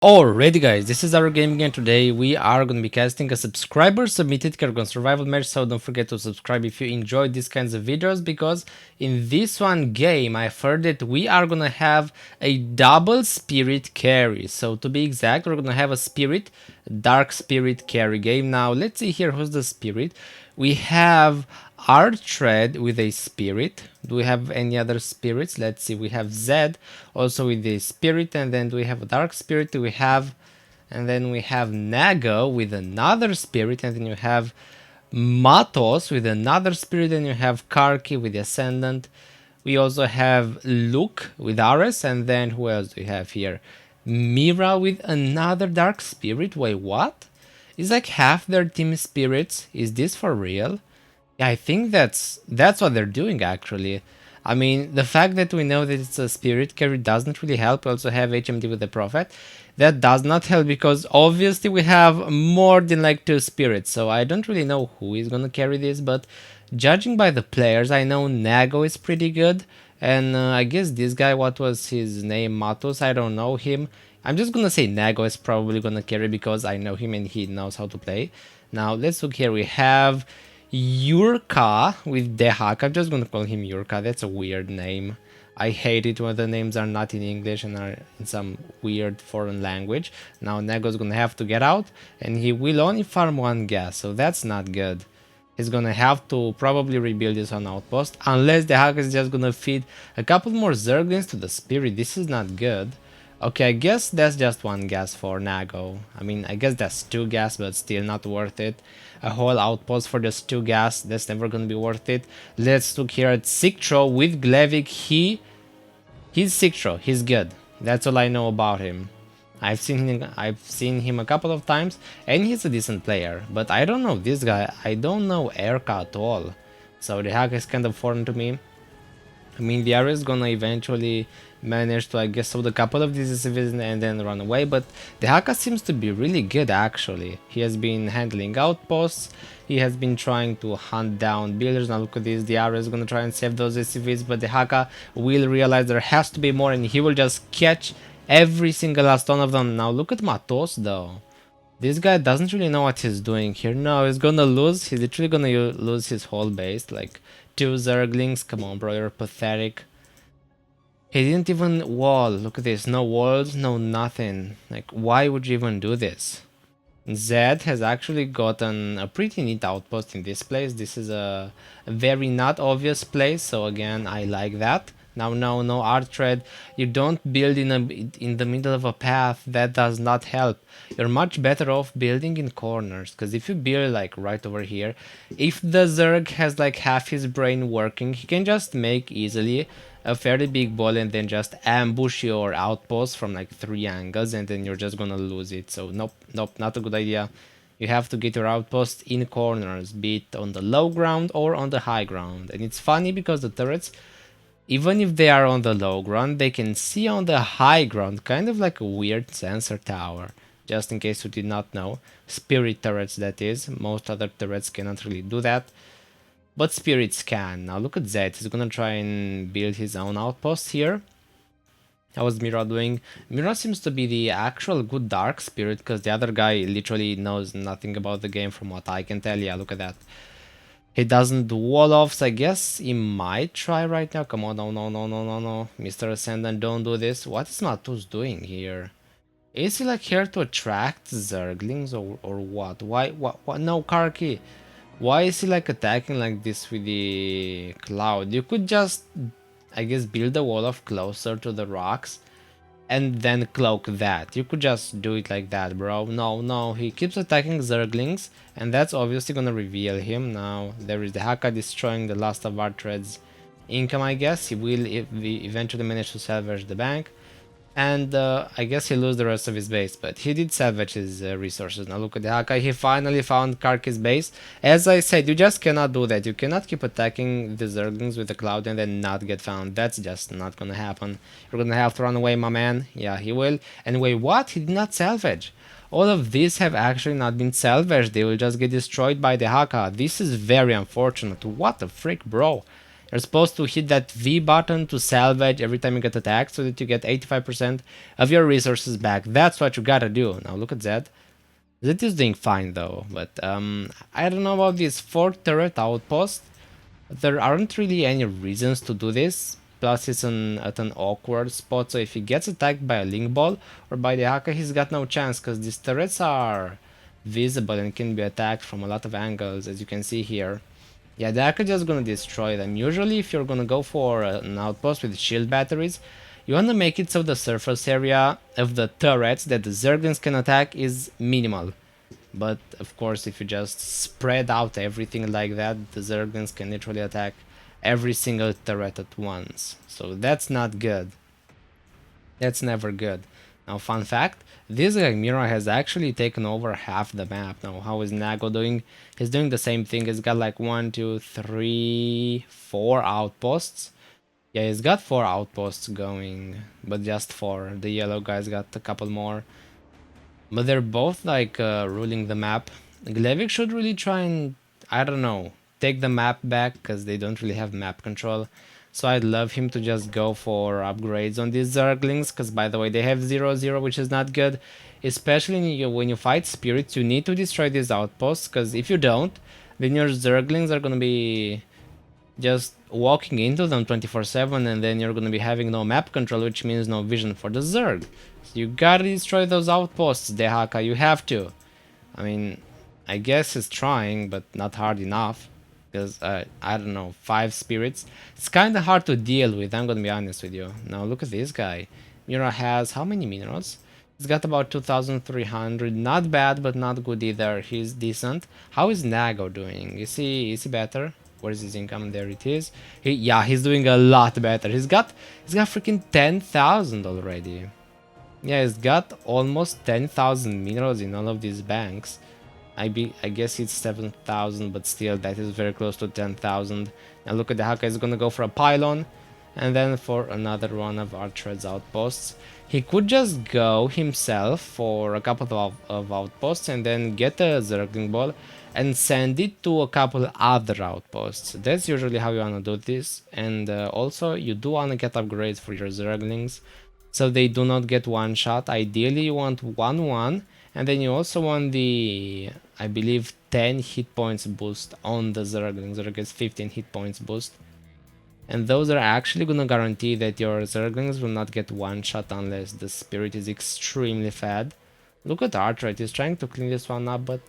Alrighty guys, this is our gaming and today we are going to be casting a subscriber submitted Kerrigan Survival match, so don't forget to subscribe if you enjoyed these kinds of videos, because in this one game I've heard that we are going to have a double spirit carry. So to be exact, we're going to have a spirit, dark spirit carry game. Now let's see here who's the spirit. We have Artred with a spirit. Do we have any other spirits? Let's see. We have Zed also with a spirit, and then we have a dark spirit. And then we have Nago with another spirit, and then you have Matos with another spirit, and you have Karki with the ascendant. We also have Luke with Ares, and then who else do we have here? Mira with another dark spirit. Wait, what? Is like half their team spirits? Is this for real? Yeah, I think that's what they're doing actually. I mean, the fact that we know that it's a spirit carry doesn't really help. We also have HMD with the Prophet. That does not help because obviously we have more than like two spirits. So I don't really know who is gonna carry this, but judging by the players, I know Nago is pretty good. And I guess this guy, what was his name? Matos, I don't know him. I'm just gonna say Nago is probably gonna carry because I know him and he knows how to play. Now let's look here. We have Yurka with Dehak. I'm just gonna call him Yurka. That's a weird name. I hate it when the names are not in English and are in some weird foreign language. Now Nego's gonna have to get out, and he will only farm one gas, so that's not good. He's gonna have to probably rebuild his own outpost, unless the hack is just gonna feed a couple more Zerglings to the spirit. This is not good. Okay, I guess that's just one gas for Nago. I mean, I guess that's two gas, but still not worth it. A whole outpost for just two gas, that's never gonna be worth it. Let's look here at Sictro with Glevik. He's Sictro, he's good. That's all I know about him. I've seen him a couple of times, and he's a decent player. But I don't know this guy. I don't know Erka at all. So the hack is kind of foreign to me. I mean, the area is gonna eventually manage to, I guess, solve a couple of diseases and then run away, but the Haka seems to be really good actually. He has been handling outposts, he has been trying to hunt down builders. Now look at this, the area is gonna try and save those SCVs, but the Haka will realize there has to be more and he will just catch every single last one of them. Now look at Matos though. This guy doesn't really know what he's doing here. No, he's gonna lose. He's literally gonna lose his whole base. Like, two Zerglings. Come on, bro, you're pathetic. He didn't even wall. Look at this. No walls, no nothing. Like, why would you even do this? Zed has actually gotten a pretty neat outpost in this place. This is a very not obvious place, so again, I like that. Now, no art thread. You don't build in the middle of a path. That does not help. You're much better off building in corners, because if you build like right over here, if the Zerg has like half his brain working, he can just make easily a fairly big ball and then just ambush your outpost from like 3 angles, and then you're just gonna lose it. So nope, not a good idea. You have to get your outpost in corners, be it on the low ground or on the high ground. And it's funny because the turrets, even if they are on the low ground, they can see on the high ground, kind of like a weird sensor tower. Just in case you did not know. Spirit turrets, that is. Most other turrets cannot really do that, but spirits can. Now look at Zed, he's gonna try and build his own outpost here. How was Mira doing? Mira seems to be the actual good dark spirit, because the other guy literally knows nothing about the game from what I can tell. Yeah, look at that. He doesn't do wall-offs. I guess he might try right now. Come on, no. Mr. Ascendant, don't do this. What is Matus doing here? Is he like here to attract Zerglings or what? Why? What? No, Karki. Why is he like attacking like this with the cloud? You could just, I guess, build a wall of closer to the rocks and then cloak that. You could just do it like that, bro. No, he keeps attacking Zerglings, and that's obviously gonna reveal him. Now there is the Haka destroying the last of our threads income, I guess. He will eventually manage to salvage the bank. And I guess he lose the rest of his base, but he did salvage his resources. Now look at the Haka, he finally found Karki's base. As I said, you just cannot do that. You cannot keep attacking the Zerglings with the cloud and then not get found. That's just not gonna happen. You're gonna have to run away, my man. Yeah, he will. And wait, what? He did not salvage. All of these have actually not been salvaged. They will just get destroyed by the Haka. This is very unfortunate. What the frick, bro? You're supposed to hit that V button to salvage every time you get attacked so that you get 85% of your resources back. That's what you gotta do. Now look at that. Zed is doing fine though, but I don't know about this 4 turret outpost. There aren't really any reasons to do this. Plus he's at an awkward spot, so if he gets attacked by a link ball or by the Haka, he's got no chance because these turrets are visible and can be attacked from a lot of angles, as you can see here. Yeah, the Haka just gonna destroy them. Usually if you're gonna go for an outpost with shield batteries, you wanna make it so the surface area of the turrets that the Zerglings can attack is minimal. But of course, if you just spread out everything like that, the Zerglings can literally attack every single turret at once. So that's not good. That's never good. Now, fun fact, this guy Mira has actually taken over half the map. Now, how is Nago doing? He's doing the same thing. He's got like 1, 2, 3, 4 outposts. Yeah, he's got 4 outposts going, but just 4. The yellow guy's got a couple more. But they're both like ruling the map. Glevik should really try and, I don't know, take the map back because they don't really have map control. So I'd love him to just go for upgrades on these Zerglings because, by the way, they have 0-0, which is not good. Especially when you fight spirits, you need to destroy these outposts because if you don't, then your Zerglings are going to be just walking into them 24/7 and then you're going to be having no map control, which means no vision for the Zerg. So you gotta destroy those outposts, Dehaka, you have to. I mean, I guess he's trying, but not hard enough. Because, I don't know, 5 spirits. It's kinda hard to deal with, I'm gonna be honest with you. Now look at this guy. Mira has how many minerals? He's got about 2,300. Not bad, but not good either. He's decent. How is Nago doing? Is he better? Where's his income? There it is. Yeah, he's doing a lot better. He's got freaking 10,000 already. Yeah, he's got almost 10,000 minerals in all of these banks. I guess it's 7,000, but still, that is very close to 10,000. Now look at the Haka, is gonna go for a pylon, and then for another one of Archred's outposts. He could just go himself for a couple of outposts and then get a Zergling ball and send it to a couple other outposts. That's usually how you wanna do this, and also you do wanna get upgrades for your Zerglings, so they do not get one shot. Ideally you want 1-1, and then you also want the, I believe, 10 hit points boost on the Zerglings. Zerg gets 15 hit points boost. And those are actually gonna guarantee that your Zerglings will not get one shot unless the spirit is extremely fed. Look at Artred, he's trying to clean this one up, but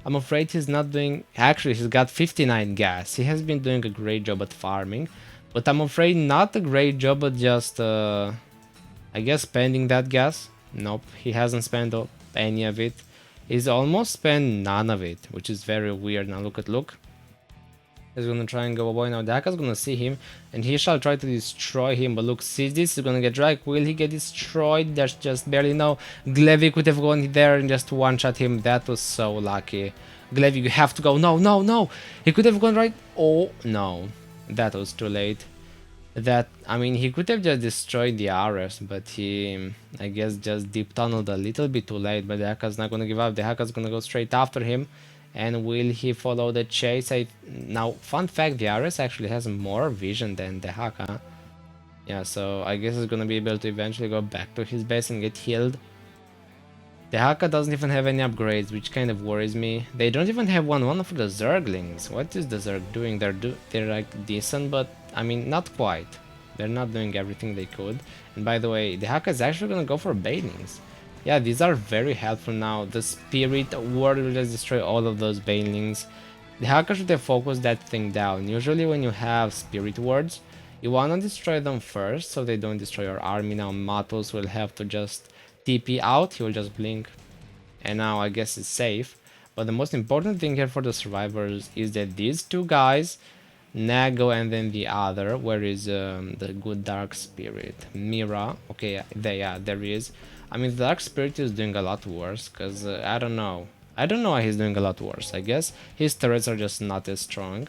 I'm afraid he's not doing... Actually, he's got 59 gas. He has been doing a great job at farming, but I'm afraid not a great job at just, I guess, spending that gas. Nope, he hasn't spent any of it. He's almost spent none of it, which is very weird. Now look. He's gonna try and go away. Now Daka's gonna see him, and he shall try to destroy him. But look, see this? He's gonna get dragged. Will he get destroyed? There's just barely no. Glevik could have gone there and just one-shot him. That was so lucky. Glevik, you have to go. No. He could have gone right. Oh, no. That was too late. I mean, he could have just destroyed the RS, but he, I guess, just deep tunneled a little bit too late. But the Haka's not gonna give up. The Haka's gonna go straight after him. And will he follow the chase? Now, fun fact, the RS actually has more vision than the Haka. Yeah, so I guess he's gonna be able to eventually go back to his base and get healed. The Haka doesn't even have any upgrades, which kind of worries me. They don't even have 1-1 for the Zerglings. What is the Zerg doing? They're like decent, but I mean, not quite. They're not doing everything they could. And by the way, the Haka is actually gonna go for Banelings. Yeah, these are very helpful now. The Spirit Ward will just destroy all of those Banelings. The Haka should have focused that thing down. Usually when you have Spirit Wards, you wanna destroy them first so they don't destroy your army. Now Matos will have to just TP out, he will just blink. And now I guess it's safe. But the most important thing here for the survivors is that these two guys, Nago and then the other, where is the good Dark Spirit? Mira, okay, there he is. I mean, the Dark Spirit is doing a lot worse, because I don't know why he's doing a lot worse. I guess his turrets are just not as strong.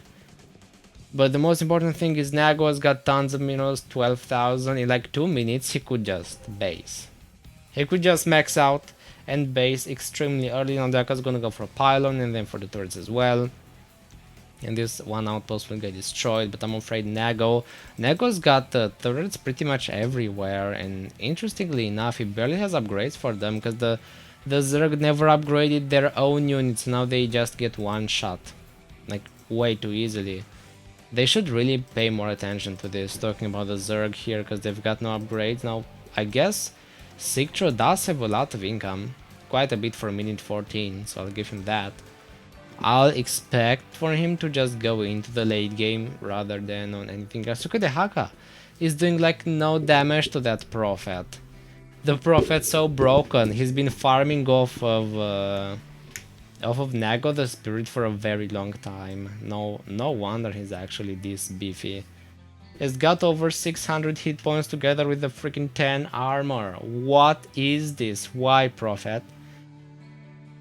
But the most important thing is Nago has got tons of minerals, 12,000. In like 2 minutes, he could just base. He could just max out and base extremely early. Now Daka's gonna go for a pylon and then for the turrets as well. and this one outpost will get destroyed. But I'm afraid Nago's got turrets pretty much everywhere, and interestingly enough, he barely has upgrades for them because the Zerg never upgraded their own units. Now they just get one shot, like way too easily. They should really pay more attention to this, talking about the Zerg here, because they've got no upgrades. Now, I guess SC2 does have a lot of income, quite a bit for minute 14, so I'll give him that. I'll expect for him to just go into the late game rather than on anything else. Look at the Haka. He's doing like no damage to that Prophet. The Prophet's so broken. He's been farming off of Nago the Spirit for a very long time. No wonder he's actually this beefy. He's got over 600 hit points together with the freaking 10 armor. What is this? Why, Prophet?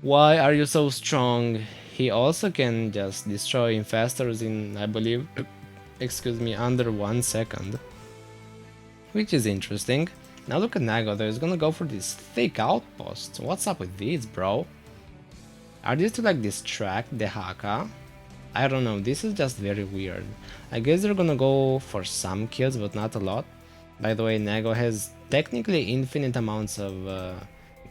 Why are you so strong? He also can just destroy infestors in, I believe, excuse me, under 1 second. Which is interesting. Now look at Nago, though, he's gonna go for these thick outposts. What's up with these, bro? Are these to like distract the Haka? I don't know, this is just very weird. I guess they're gonna go for some kills, but not a lot. By the way, Nago has technically infinite amounts of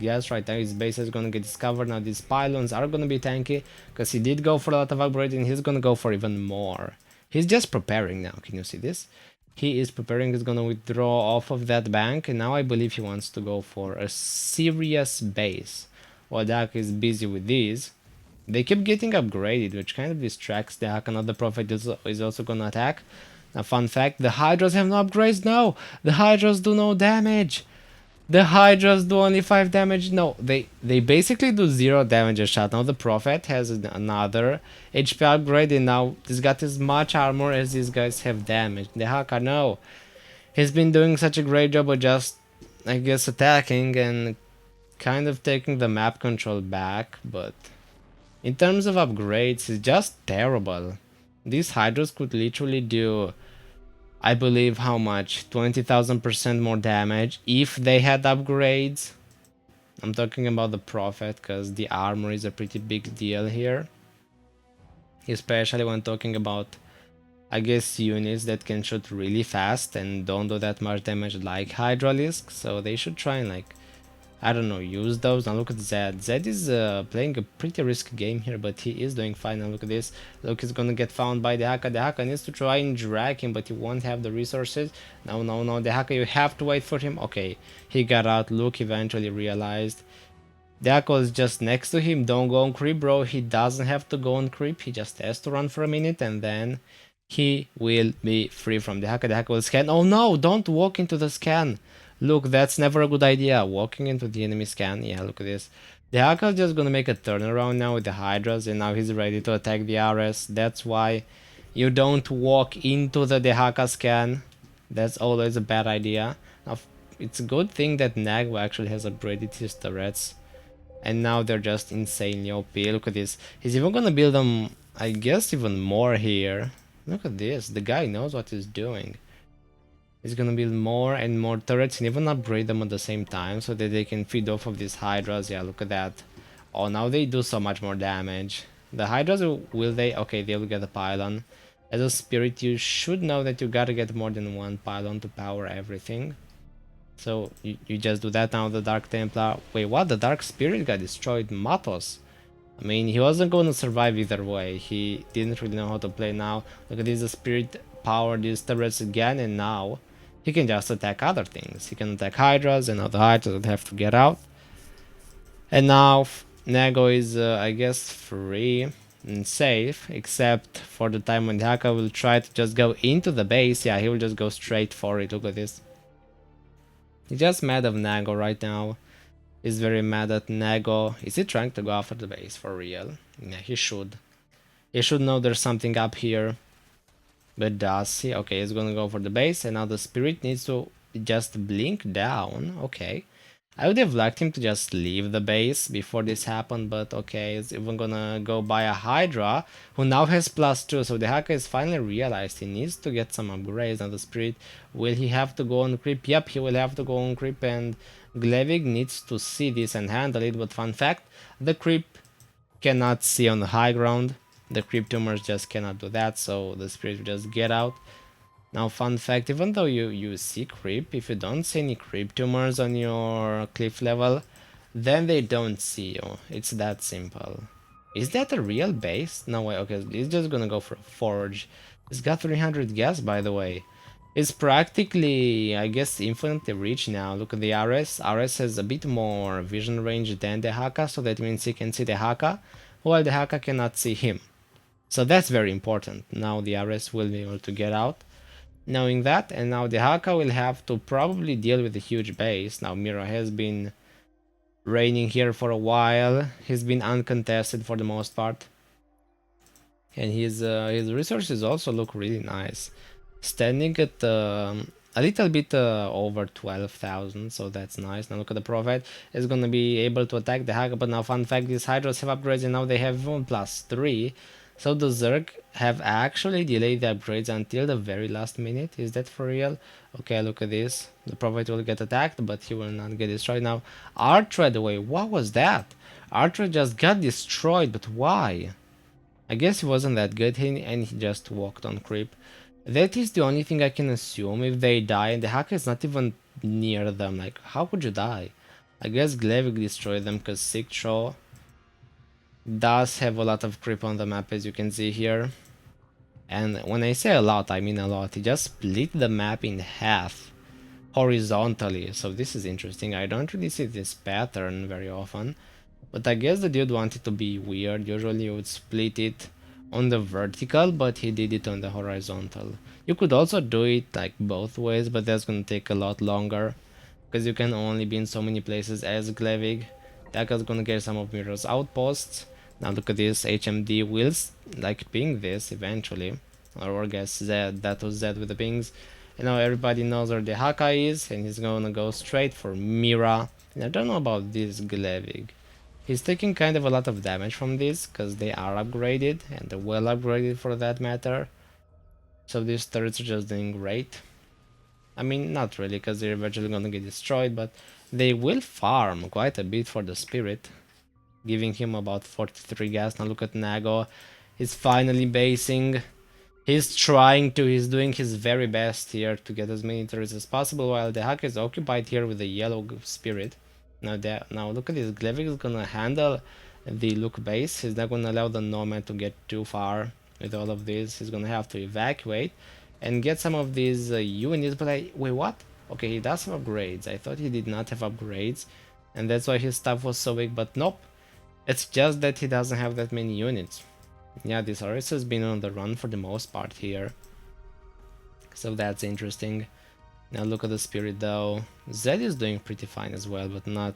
gas right now. His base is gonna get discovered. Now these pylons are gonna be tanky, because he did go for a lot of upgrades and he's gonna go for even more. He's just preparing now, can you see this? He is preparing, he's gonna withdraw off of that bank, and now I believe he wants to go for a serious base. While Dak is busy with these, they keep getting upgraded, which kind of distracts the Hack. Another Prophet is also gonna attack. Now, fun fact, the Hydras have no upgrades? No! The Hydras do no damage! The Hydras do only 5 damage? No, they basically do 0 damage a shot. Now the Prophet has another HP upgrade, and now he's got as much armor as these guys have damage. The Haka, no! He's been doing such a great job of just, I guess, attacking and kind of taking the map control back, but in terms of upgrades, it's just terrible. These Hydras could literally do, I believe, how much? 20,000% more damage if they had upgrades. I'm talking about the Prophet, because the armor is a pretty big deal here. Especially when talking about, I guess, units that can shoot really fast and don't do that much damage like Hydralisk. So they should try and, like, I don't know, use those. Now look at Zed. Zed is playing a pretty risky game here, but he is doing fine. Now look at this. Look, he's gonna get found by the Haka. The Haka needs to try and drag him, but he won't have the resources. No, no, no. The Haka, you have to wait for him. Okay, he got out. Luke eventually realized. The Haka is just next to him. Don't go on creep, bro. He doesn't have to go on creep. He just has to run for a minute, and then he will be free from the Haka. The Haka will scan. Oh no, don't walk into the scan. Look, that's never a good idea, walking into the enemy scan. Yeah, look at this. The Haka is just gonna make a turnaround now with the Hydras, and now he's ready to attack the RS. That's why you don't walk into the Haka scan. That's always a bad idea. Now, it's a good thing that Nagwa actually has upgraded his turrets, and now they're just insanely OP. Look at this. He's even gonna build them, I guess, even more here. Look at this. The guy knows what he's doing. He's gonna build more and more turrets and even upgrade them at the same time so that they can feed off of these Hydras. Yeah, look at that. Oh, now they do so much more damage. The Hydras, will they? Okay, they'll get a pylon. As a spirit, you should know that you gotta get more than one pylon to power everything. So you just do that. Now the Dark Templar. Wait, what? The Dark Spirit got destroyed. Matos. I mean, he wasn't gonna survive either way. He didn't really know how to play now. Look at this, the Spirit powered these turrets again, and now he can just attack other things. He can attack Hydras, and now the Hydras would have to get out. And now Nago is, I guess, free and safe, except for the time when the Haka will try to just go into the base. Yeah, he will just go straight for it. Look at this. He's just mad at Nago right now. He's very mad at Nago. Is he trying to go after the base for real? Yeah, he should. He should know there's something up here. But does he? Okay, he's gonna go for the base, and now the spirit needs to just blink down. Okay. I would have liked him to just leave the base before this happened, but okay, he's even gonna go buy a Hydra, who now has +2, so the Haka has finally realized he needs to get some upgrades. Now the spirit, will he have to go on creep? Yep, he will have to go on creep, and Glevig needs to see this and handle it, but fun fact, the creep cannot see on the high ground. The creep tumors just cannot do that, so the spirit will just get out. Now, fun fact, even though you see creep, if you don't see any creep tumors on your cliff level, then they don't see you. It's that simple. Is that a real base? No way. Okay, it's just gonna go for a forge. It's got 300 gas, by the way. It's practically, I guess, infinitely rich now. Look at the RS. RS has a bit more vision range than the Haka, so that means he can see the Haka, while the Haka cannot see him. So that's very important. Now the RS will be able to get out, knowing that, and now the Haka will have to probably deal with a huge base. Now Mira has been reigning here for a while. He's been uncontested for the most part, and his resources also look really nice, standing at a little bit over 12,000, so that's nice. Now look at the Prophet is gonna be able to attack the Haka, but now fun fact, these Hydras have upgrades and now they have even +3, so the Zerg have actually delayed the upgrades until the very last minute. Is that for real? Okay, look at this. The Prophet will get attacked, but he will not get destroyed. Now Artred, wait, what was that? Artred just got destroyed, but why? I guess he wasn't that good and he just walked on creep. That is the only thing I can assume. If they die and the hacker is not even near them, like, how could you die? I guess Glavik destroyed them because Sigtro does have a lot of creep on the map, as you can see here. And when I say a lot, I mean a lot. He just split the map in half horizontally, so this is interesting. I don't really see this pattern very often, but I guess the dude wanted to be weird. Usually you would split it on the vertical, but he did it on the horizontal. You could also do it like both ways, but that's gonna take a lot longer because you can only be in so many places as Glavig. Taka's gonna get some of Mirror's outposts. Now look at this, HMD will like ping this eventually, or guess Z, that was Z with the pings. And now everybody knows where the Haka is, and he's gonna go straight for Mira. And I don't know about this Glavig. He's taking kind of a lot of damage from this because they are upgraded, and they're well upgraded for that matter. So these turrets are just doing great. I mean, not really, because they're eventually gonna get destroyed, but they will farm quite a bit for the spirit, giving him about 43 gas. Now look at Nago. He's finally basing. He's doing his very best here to get as many turrets as possible, while the hack is occupied here with the yellow spirit. Now look at this. Glavik is gonna handle the Look base. He's not gonna allow the Nomad to get too far with all of this. He's gonna have to evacuate and get some of these units. But wait, what? Okay, he does have upgrades. I thought he did not have upgrades, and that's why his stuff was so big. But nope, it's just that he doesn't have that many units. Yeah, this Horus has been on the run for the most part here, so that's interesting. Now look at the spirit though. Zed is doing pretty fine as well, but not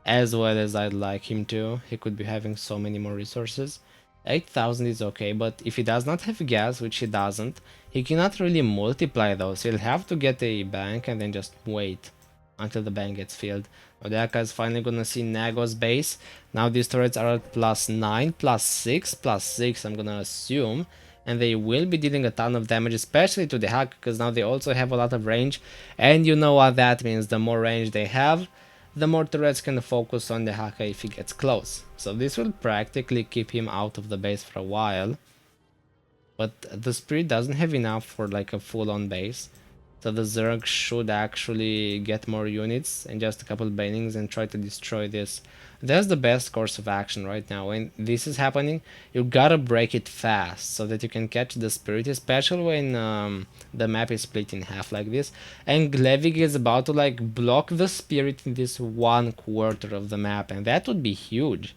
as well as I'd like him to. He could be having so many more resources. 8,000 is okay, but if he does not have gas, which he doesn't, he cannot really multiply those. He'll have to get a bank and then just wait until the bank gets filled. Odaka is finally gonna see Nago's base. Now these turrets are at +9, +6, +6, I'm gonna assume. And they will be dealing a ton of damage, especially to the hack, because now they also have a lot of range. And you know what that means, the more range they have, the more turrets can focus on the Haka if he gets close. So this will practically keep him out of the base for a while. But the Spirit doesn't have enough for like a full-on base. So the Zerg should actually get more units and just a couple banings and try to destroy this. That's the best course of action right now. When this is happening, you gotta break it fast so that you can catch the Spirit, especially when the map is split in half like this. And Glavik is about to like block the Spirit in this 1/4 of the map, and that would be huge.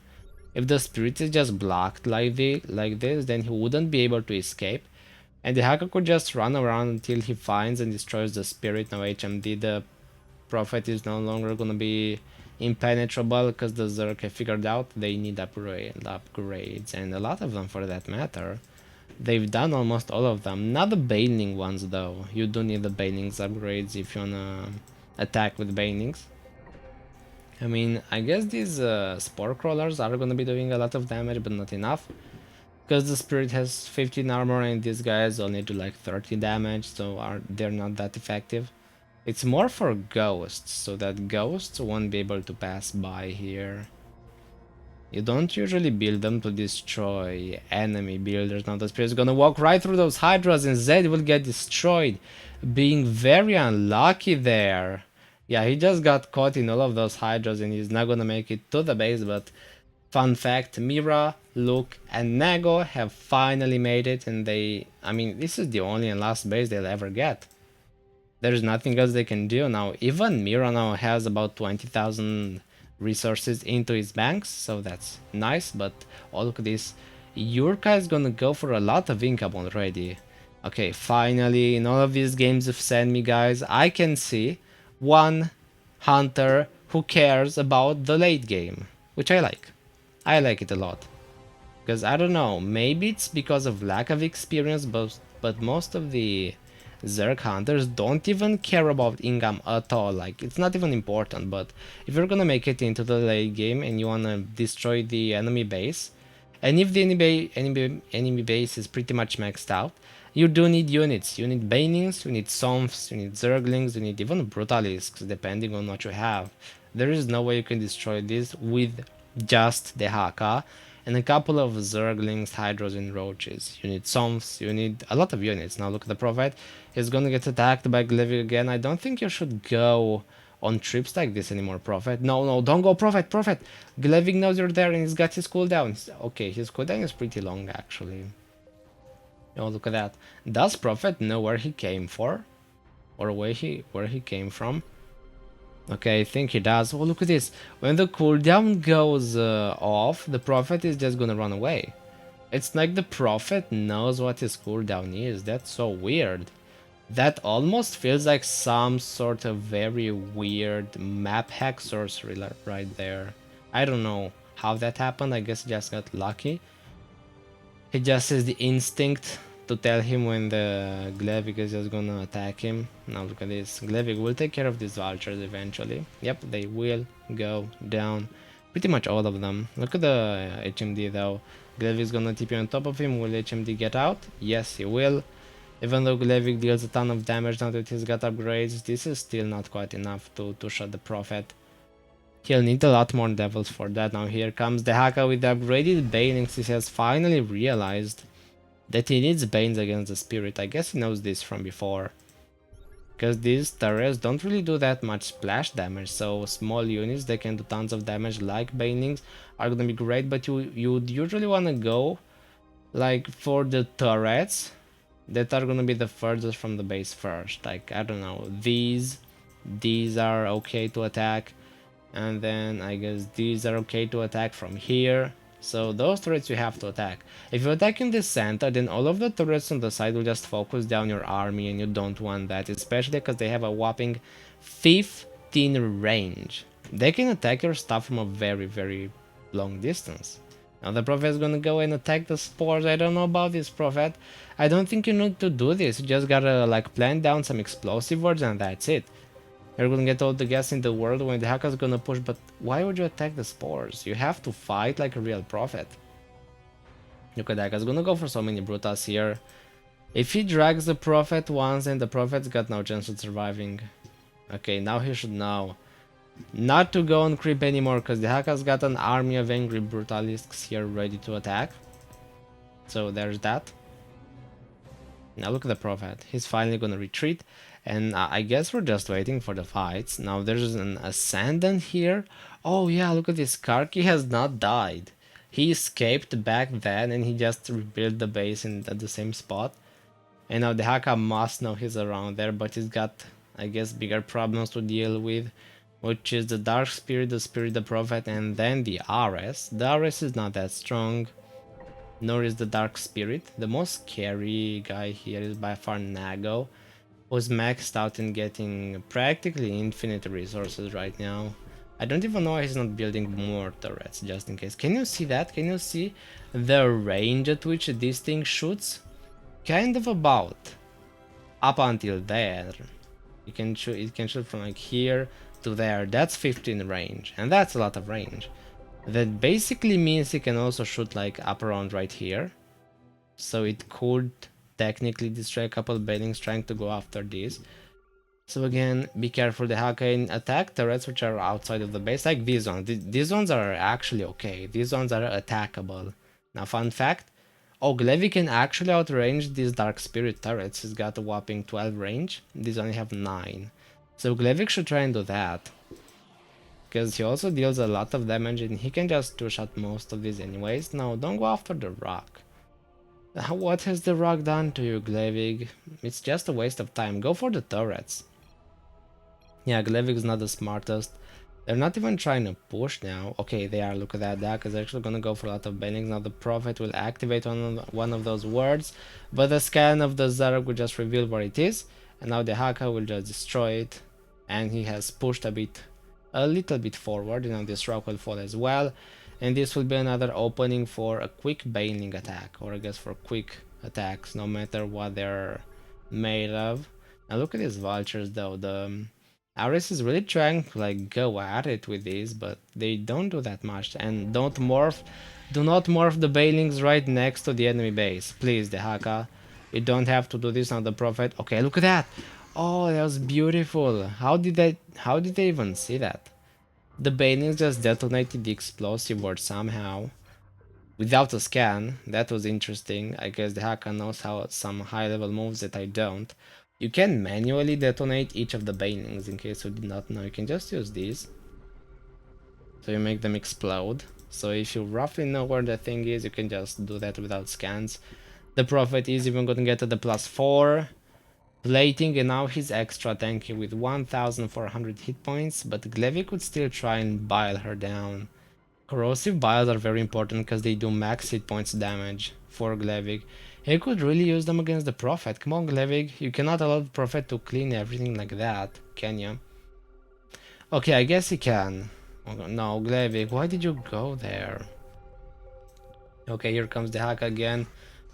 If the Spirit is just blocked like this, then he wouldn't be able to escape. And the hacker could just run around until he finds and destroys the spirit. Now HMD, the Prophet, is no longer gonna be impenetrable because the Zerg have figured out they need upgrades, and a lot of them for that matter. They've done almost all of them. Not the Baneling ones though. You do need the Banelings upgrades if you wanna attack with Banelings. I mean, I guess these Spore Crawlers are gonna be doing a lot of damage, but not enough. Because the spirit has 15 armor and these guys only do like 30 damage, so they're not that effective. It's more for ghosts, so that ghosts won't be able to pass by here. You don't usually build them to destroy enemy builders. Now the spirit's gonna walk right through those hydras and Zed will get destroyed. Being very unlucky there. Yeah, he just got caught in all of those hydras and he's not gonna make it to the base, but fun fact, Mira, Luke, and Nago have finally made it, and I mean, this is the only and last base they'll ever get. There's nothing else they can do now. Even Mira now has about 20,000 resources into his banks, so that's nice, but oh, look at this. Yurka is gonna go for a lot of income already. Okay, finally, in all of these games you've sent me, guys, I can see one hunter who cares about the late game, which I like. I like it a lot. Because I don't know, maybe it's because of lack of experience, but most of the Zerg hunters don't even care about income at all. Like, it's not even important, but if you're gonna make it into the late game and you wanna destroy the enemy base, and if the enemy base is pretty much maxed out, you do need units. You need Banings, you need Somphs, you need Zerglings, you need even Brutalisks, depending on what you have. There is no way you can destroy this with just the Haka and a couple of Zerglings, Hydras, and Roaches. You need Somphs, you need a lot of units. Now look at the Prophet. He's gonna get attacked by Glevig again. I don't think you should go on trips like this anymore, Prophet. No, no, don't go, Prophet, Prophet! Glevig knows you're there and he's got his cooldown. Okay, his cooldown is pretty long, actually. Oh, look at that. Does Prophet know where he came for? Or where he came from? Okay, I think he does. Oh, look at this. When the cooldown goes off, the Prophet is just gonna run away. It's like the Prophet knows what his cooldown is. That's so weird. That almost feels like some sort of very weird map hack sorcery right there. I don't know how that happened. I guess he just got lucky. He just has the instinct to tell him when the Glevig is just gonna attack him. Now look at this. Glevig will take care of these vultures eventually. Yep, they will go down. Pretty much all of them. Look at the HMD though. Glevig is gonna TP on top of him. Will HMD get out? Yes, he will. Even though Glevig deals a ton of damage now that he's got upgrades, this is still not quite enough to shut the Prophet. He'll need a lot more devils for that. Now here comes the Haka with the upgraded Banings. He has finally realized that he needs Banes against the Spirit. I guess he knows this from before. Because these turrets don't really do that much splash damage, so small units that can do tons of damage like Banings are gonna be great, but you'd usually wanna go like for the turrets that are gonna be the furthest from the base first. Like, I don't know, these are okay to attack. And then I guess these are okay to attack from here. So those turrets you have to attack. If you attack in the center, then all of the turrets on the side will just focus down your army, and you don't want that, especially because they have a whopping 15 range. They can attack your stuff from a very, very long distance. Now the Prophet is gonna go and attack the spores. I don't know about this, Prophet. I don't think you need to do this. You just gotta like plant down some explosive words and that's it. You're gonna get all the gas in the world when the Haka's gonna push, but why would you attack the spores? You have to fight like a real Prophet. Look at that, Haka's gonna go for so many Brutas here. If he drags the Prophet once, then the Prophet's got no chance of surviving. Okay, now he should know not to go on creep anymore, because the Haka's got an army of angry Brutalisks here ready to attack. So there's that. Now look at the Prophet. He's finally gonna retreat. And I guess we're just waiting for the fights. Now there's an Ascendant here. Oh yeah, look at this. Karki has not died. He escaped back then and he just rebuilt the base at the same spot. And now the Haka must know he's around there, but he's got, I guess, bigger problems to deal with, which is the Dark Spirit, the Prophet, and then the RS. The RS is not that strong, nor is the Dark Spirit. The most scary guy here is by far Nago, who's maxed out and getting practically infinite resources right now. I don't even know why he's not building more turrets, just in case. Can you see that? Can you see the range at which this thing shoots? Kind of about up until there. It can shoot from like here to there. That's 15 range, and that's a lot of range. That basically means it can also shoot like up around right here. So it could technically destroy a couple of Banings trying to go after this. So again, be careful the Haka attack turrets which are outside of the base, like these ones. These ones are actually okay. These ones are attackable. Now, fun fact, oh, Glevi can actually outrange these Dark Spirit turrets. He's got a whopping 12 range. These only have 9. So Glevic should try and do that. Because he also deals a lot of damage and he can just two-shot most of these anyways. No, don't go after the rock. What has the rock done to you, Glevig? It's just a waste of time. Go for the turrets. Yeah, Glevig is not the smartest. They're not even trying to push now. Okay, they are. Look at that. Dak is actually gonna go for a lot of bannings. Now the Prophet will activate one of those words, but the scan of the Zerg will just reveal where it is, and now the Haka will just destroy it. And he has pushed a little bit forward. You know, this rock will fall as well, and this will be another opening for a quick bailing attack, or I guess for quick attacks, no matter what they're made of. Now look at these vultures though. The Ares is really trying to like go at it with these, but they don't do that much. And do not morph the Bailings right next to the enemy base. Please, the Haka. You don't have to do this on the Prophet. Okay, look at that. Oh, that was beautiful. How did they even see that? The Bailings just detonated the explosive word somehow. Without a scan. That was interesting. I guess the Haka knows how some high level moves that I don't. You can manually detonate each of the banelings, in case you did not know. You can just use these. So you make them explode. So if you roughly know where the thing is, you can just do that without scans. The Prophet is even going to get to the +4 plating, and now he's extra tanky with 1400 hit points, but Glevi could still try and bile her down. Corrosive biles are very important because they do max hit points damage for Glevig. He could really use them against the Prophet. Come on, Glevig. You cannot allow the Prophet to clean everything like that, can you? Okay, I guess he can. No, Glevig, why did you go there? Okay, here comes the hack again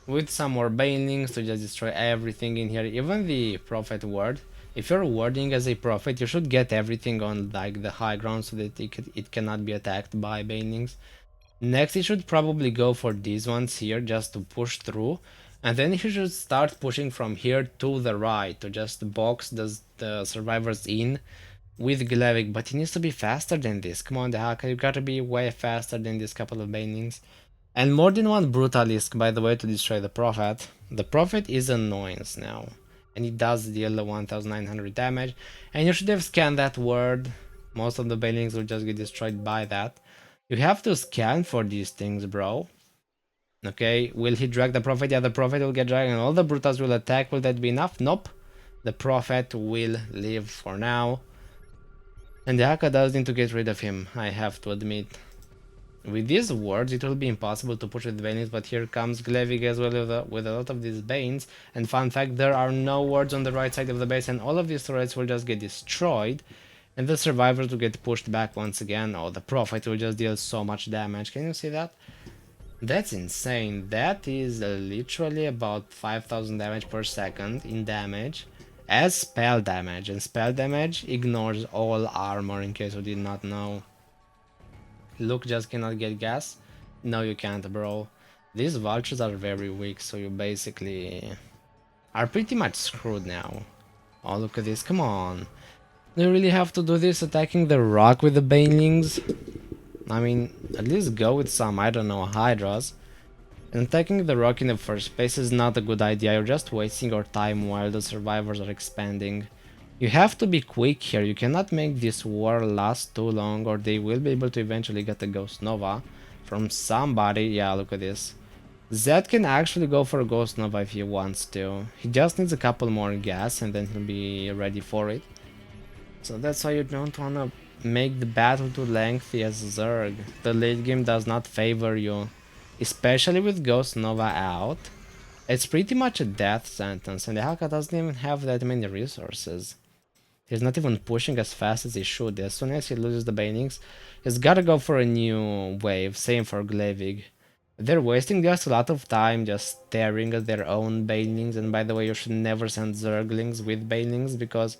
with some more banelings to just destroy everything in here, even the Prophet ward. If you're warding as a Prophet, you should get everything on like the high ground so that it cannot be attacked by banelings. Next, he should probably go for these ones here just to push through, and then he should start pushing from here to the right to just box the survivors in with Glevic, but he needs to be faster than this. Come on, the Haka, you gotta be way faster than this couple of banelings. And more than one Brutalisk, by the way, to destroy the Prophet. The Prophet is an annoyance now, and it does deal 1900 damage, and you should have scanned that word. Most of the banelings will just get destroyed by that. You have to scan for these things, bro. Okay, will he drag the Prophet? Yeah, the Prophet will get dragged and all the Brutals will attack. Will that be enough? Nope. The Prophet will live for now. And the Haka does need to get rid of him, I have to admit. With these wards, it will be impossible to push with Banes, but here comes Glevig as well with a lot of these Banes. And fun fact, there are no wards on the right side of the base, and all of these turrets will just get destroyed. And the survivors will get pushed back once again. Oh, the Prophet will just deal so much damage. Can you see that? That's insane. That is literally about 5000 damage per second in damage as spell damage. And spell damage ignores all armor, in case you did not know. Luke just cannot get gas. No, you can't, bro. These vultures are very weak, so you basically are pretty much screwed now. Oh, look at this. Come on. Do you really have to do this, attacking the rock with the banelings? I mean, at least go with some, I don't know, hydras. And attacking the rock in the first place is not a good idea. You're just wasting your time while the survivors are expanding. You have to be quick here. You cannot make this war last too long, or they will be able to eventually get a Ghost Nova from somebody. Yeah, look at this. Zed can actually go for a Ghost Nova if he wants to. He just needs a couple more gas and then he'll be ready for it. So that's why you don't want to make the battle too lengthy as Zerg. The late game does not favor you, especially with Ghost Nova out. It's pretty much a death sentence, and the Haka doesn't even have that many resources. He's not even pushing as fast as he should. As soon as he loses the banelings, he's gotta go for a new wave. Same for Glevig. They're wasting just a lot of time just staring at their own banelings, and by the way, you should never send Zerglings with banelings, because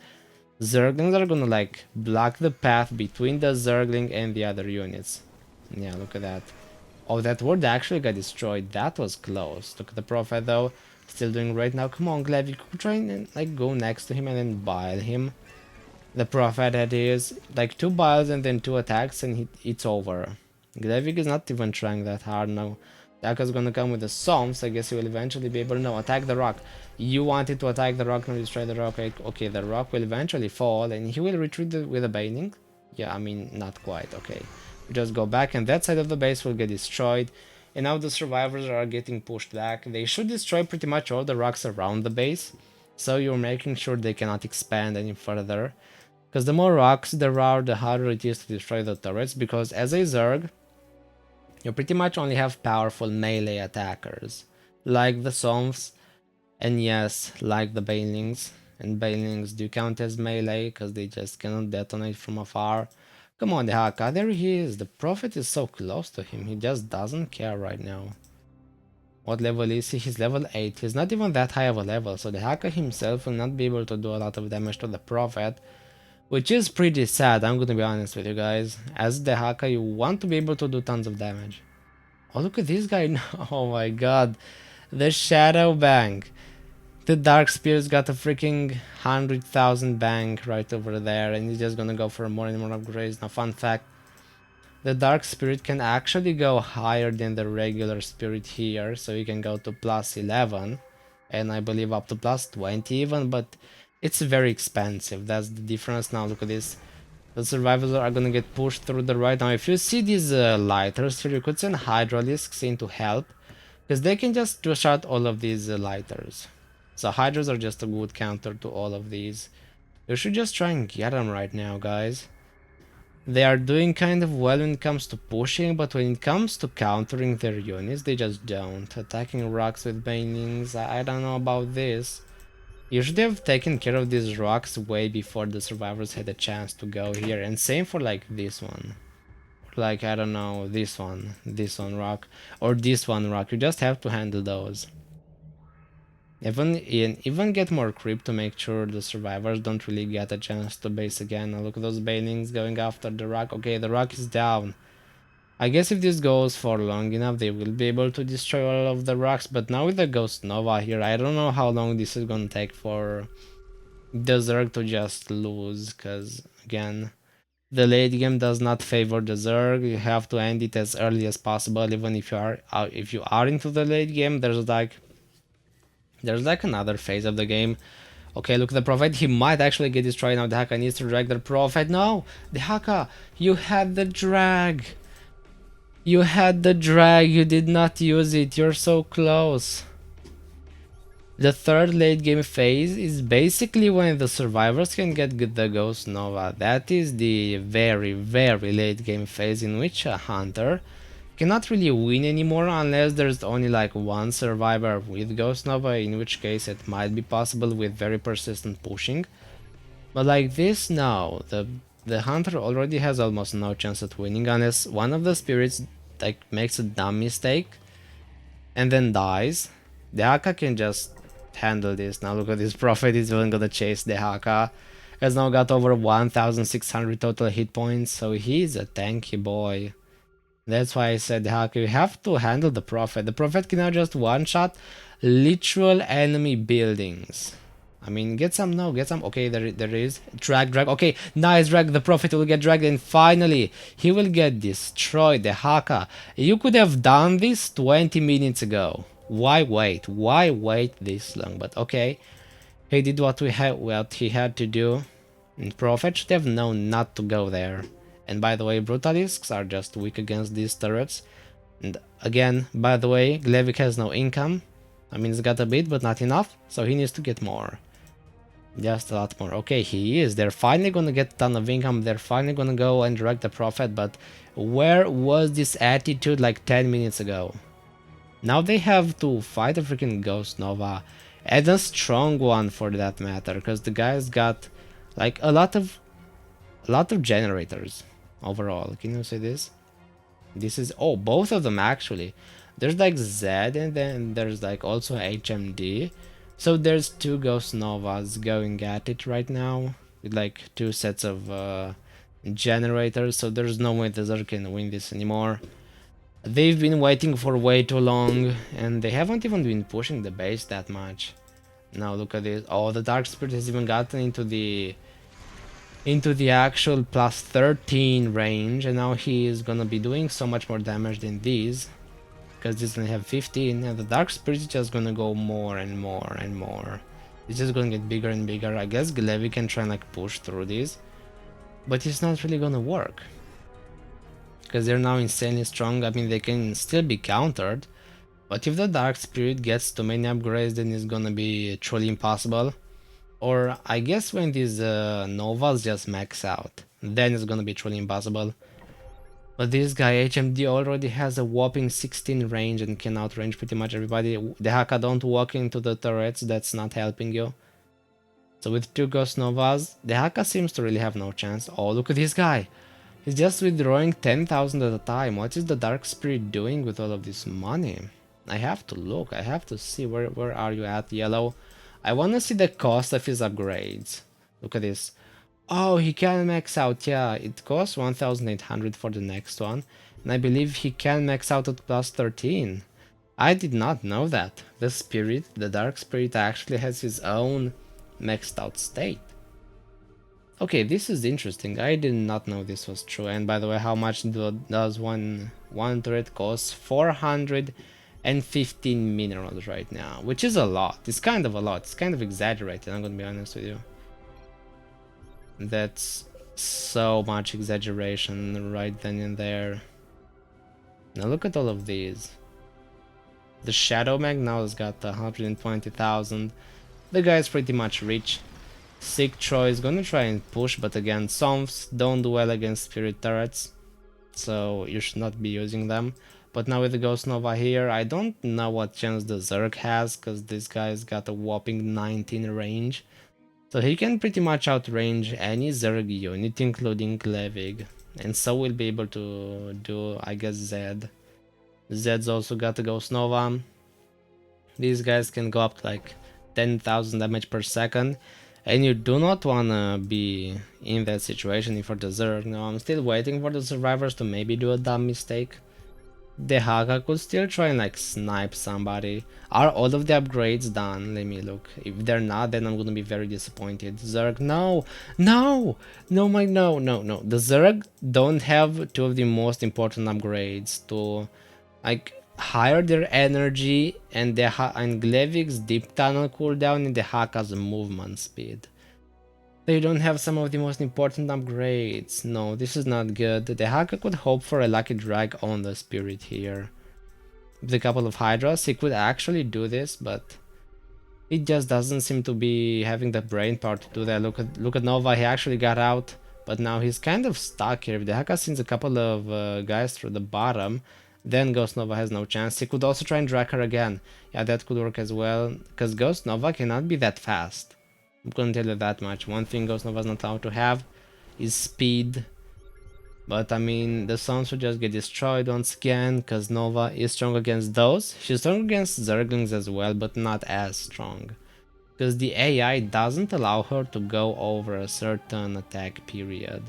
Zerglings are gonna like block the path between the Zergling and the other units. Yeah, look at that. Oh, that ward actually got destroyed. That was close. Look at the Prophet though. Still doing great now. Come on, Gleb, you could try and like go next to him and then bile him. The Prophet had his like 2 biles and then 2 attacks and it's over. Glavik is not even trying that hard now. Daka's gonna come with the Psalms. I guess he will eventually be able to attack the rock. You wanted to attack the rock and destroy the rock. Okay, the rock will eventually fall and he will retreat with a Bailing. Yeah, I mean, not quite. Okay, just go back and that side of the base will get destroyed. And now the survivors are getting pushed back. They should destroy pretty much all the rocks around the base. So you're making sure they cannot expand any further. Because the more rocks there are, the harder it is to destroy the turrets. Because as a Zerg, you pretty much only have powerful melee attackers, like the Somphs, and yes, like the Banelings. And Banelings do count as melee, because they just cannot detonate from afar. Come on, the Haka, there he is. The Prophet is so close to him, he just doesn't care right now. What level is he? He's level 8. He's not even that high of a level, so the Haka himself will not be able to do a lot of damage to the Prophet. Which is pretty sad, I'm gonna be honest with you guys. As the Haka, you want to be able to do tons of damage. Oh, look at this guy now. Oh my god. The Shadow Bank. The Dark Spear's got a freaking 100,000 bank right over there, and he's just gonna go for more and more upgrades. Now, fun fact. The Dark Spirit can actually go higher than the regular Spirit here, so you can go to plus 11. And I believe up to plus 20 even, but it's very expensive. That's the difference. Now look at this. The survivors are gonna get pushed through the right. Now if you see these lighters here, you could send Hydralisks in to help, because they can just two-shot all of these lighters. So Hydras are just a good counter to all of these. You should just try and get them right now, guys. They are doing kind of well when it comes to pushing, but when it comes to countering their units, they just don't. Attacking rocks with banings, I don't know about this. You should have taken care of these rocks way before the survivors had a chance to go here. And same for like this one. Like, I don't know, this one rock. Or this one rock. You just have to handle those. Even get more creep to make sure the survivors don't really get a chance to base again. Now look at those banelings going after the rock. Okay, the rock is down. I guess if this goes for long enough, they will be able to destroy all of the rocks. But now with the Ghost Nova here, I don't know how long this is gonna take for the Zerg to just lose. Because again, the late game does not favor the Zerg. You have to end it as early as possible. Even if you are into the late game, there's like another phase of the game. Okay, look at the Prophet. He might actually get destroyed now. The Haka needs to drag the Prophet. No, the Haka, you had the drag. You had the drag, you did not use it, you're so close. The third late game phase is basically when the survivors can get the Ghost Nova. That is the very, very late game phase in which a hunter cannot really win anymore unless there's only like one survivor with Ghost Nova, in which case it might be possible with very persistent pushing. But like this now, the hunter already has almost no chance at winning unless one of the spirits like makes a dumb mistake and then dies. The Haka can just handle this. Now look at this. Prophet is even gonna chase the Haka. Has now got over 1600 total hit points, so he's a tanky boy. That's why I said the Haka, you have to handle the Prophet. The Prophet can now just one-shot literal enemy buildings. I mean, get some, no, get some. Okay, there is. Drag. Okay, nice drag. The Prophet will get dragged, and finally, he will get destroyed. The Haka. You could have done this 20 minutes ago. Why wait? Why wait this long? But okay, he did what he had to do. And Prophet should have known not to go there. And by the way, Brutalisks are just weak against these turrets. And again, by the way, Glavik has no income. I mean, he's got a bit, but not enough, so he needs to get more. Just a lot more. Okay, he is. They're finally gonna get a ton of income. They're finally gonna go and drag the Prophet, but where was this attitude like 10 minutes ago? Now they have to fight a freaking Ghost Nova, and a strong one for that matter, because the guy's got like a lot of generators overall. Can you see this? This is, oh, both of them actually. There's like Z, and then there's like also HMD. So there's 2 Ghost Novas going at it right now, with like 2 sets of generators, so there's no way the Zerg can win this anymore. They've been waiting for way too long, and they haven't even been pushing the base that much. Now look at this. Oh, the Dark Spirit has even gotten into the into the actual plus 13 range, and now he is gonna be doing so much more damage than these, because this gonna have 15, and the Dark Spirit is just gonna go more and more and more. It's just gonna get bigger and bigger. I guess Glevy can try and like push through this, but it's not really gonna work, because they're now insanely strong. I mean, they can still be countered, but if the Dark Spirit gets too many upgrades, then it's gonna be truly impossible. Or I guess when these Novas just max out, then it's gonna be truly impossible. But this guy HMD already has a whopping 16 range and can outrange pretty much everybody. The Haka don't walk into the turrets, that's not helping you. So with 2 Ghost Novas, the Haka seems to really have no chance. Oh, look at this guy! He's just withdrawing 10,000 at a time. What is the Dark Spirit doing with all of this money? I have to look, I have to see where are you at, Yellow? I wanna see the cost of his upgrades. Look at this. Oh, he can max out, yeah, it costs 1,800 for the next one. And I believe he can max out at plus 13. I did not know that. The spirit, the Dark Spirit actually has his own maxed out state. Okay, this is interesting. I did not know this was true. And by the way, how much does one turret cost? 415 minerals right now, which is a lot. It's kind of a lot. It's kind of exaggerated, I'm gonna be honest with you. That's so much exaggeration right then and there. Now look at all of these. The Shadow Mag now has got 120,000. The guy's pretty much rich. Sick Troy is gonna try and push, but again, Somphs don't do well against Spirit turrets, so you should not be using them. But now with the Ghost Nova here, I don't know what chance the Zerg has, because this guy's got a whopping 19 range. So he can pretty much outrange any Zerg unit, including Glevig. And so we'll be able to do, I guess, Zed. Zed's also got a Ghost Nova. These guys can go up to like 10,000 damage per second. And you do not wanna be in that situation for the Zerg. No, I'm still waiting for the survivors to maybe do a dumb mistake. The Haka could still try and like snipe somebody. Are all of the upgrades done? Let me look. If they're not, then I'm gonna be very disappointed. Zerg, no! No! No, no. The Zerg don't have 2 of the most important upgrades to like higher their energy and and Glevig's deep tunnel cooldown and the Haka's movement speed. They don't have some of the most important upgrades. No, this is not good. The Haka could hope for a lucky drag on the spirit here. With a couple of Hydras, he could actually do this, but he just doesn't seem to be having the brain power to do that. Look at Nova, he actually got out, but now he's kind of stuck here. If the Haka sends a couple of guys through the bottom, then Ghost Nova has no chance. He could also try and drag her again. Yeah, that could work as well, because Ghost Nova cannot be that fast. I'm gonna tell you that much. One thing Ghost Nova is not allowed to have is speed. But I mean, the Suns will just get destroyed once again, because Nova is strong against those. She's strong against Zerglings as well, but not as strong. Because the AI doesn't allow her to go over a certain attack period.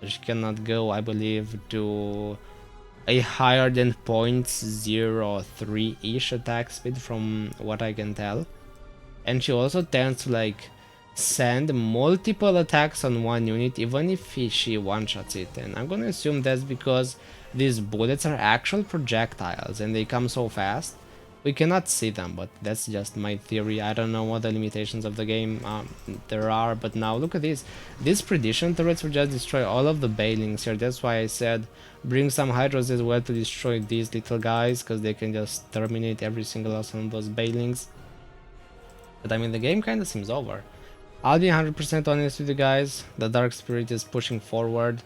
She cannot go, I believe, to a higher than 0.03-ish attack speed from what I can tell. And she also tends to like send multiple attacks on one unit even if she one-shots it, and I'm gonna assume that's because these bullets are actual projectiles and they come so fast. We cannot see them, but that's just my theory. I don't know what the limitations of the game there are, but now look at this. These prediction turrets will just destroy all of the Bailings here. That's why I said bring some Hydras as well to destroy these little guys, because they can just terminate every single last one of those Bailings. But I mean, the game kinda seems over. I'll be 100% honest with you guys, the Dark Spirit is pushing forward.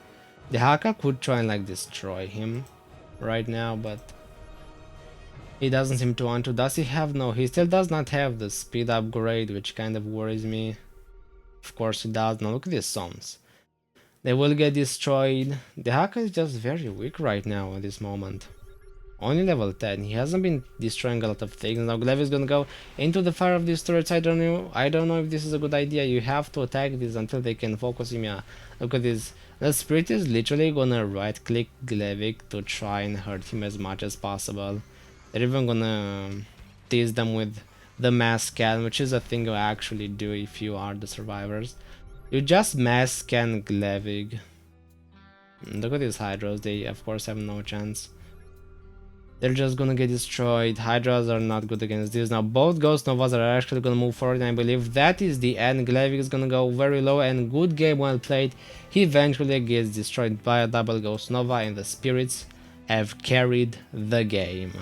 The Haka could try and like destroy him right now, but he doesn't seem to want to. Does he have? No, he still does not have the speed upgrade, which kind of worries me. Of course he does. Now look at these Sons. They will get destroyed. The Haka is just very weak right now at this moment. Only level 10. He hasn't been destroying a lot of things. Now Glaive is gonna go into the fire of these turrets. I don't know if this is a good idea. You have to attack these until they can focus him. Yeah, look at this. The spirit is literally gonna right click Glaive to try and hurt him as much as possible. They're even gonna tease them with the mass scan, which is a thing you actually do if you are the survivors. You just mass scan Glevig. Look at these Hydras, they of course have no chance. They're just gonna get destroyed. Hydras are not good against this. Now both Ghost Novas are actually gonna move forward, and I believe that is the end. Glevig is gonna go very low, and good game well played. He eventually gets destroyed by a double Ghost Nova, and the Spirits have carried the game.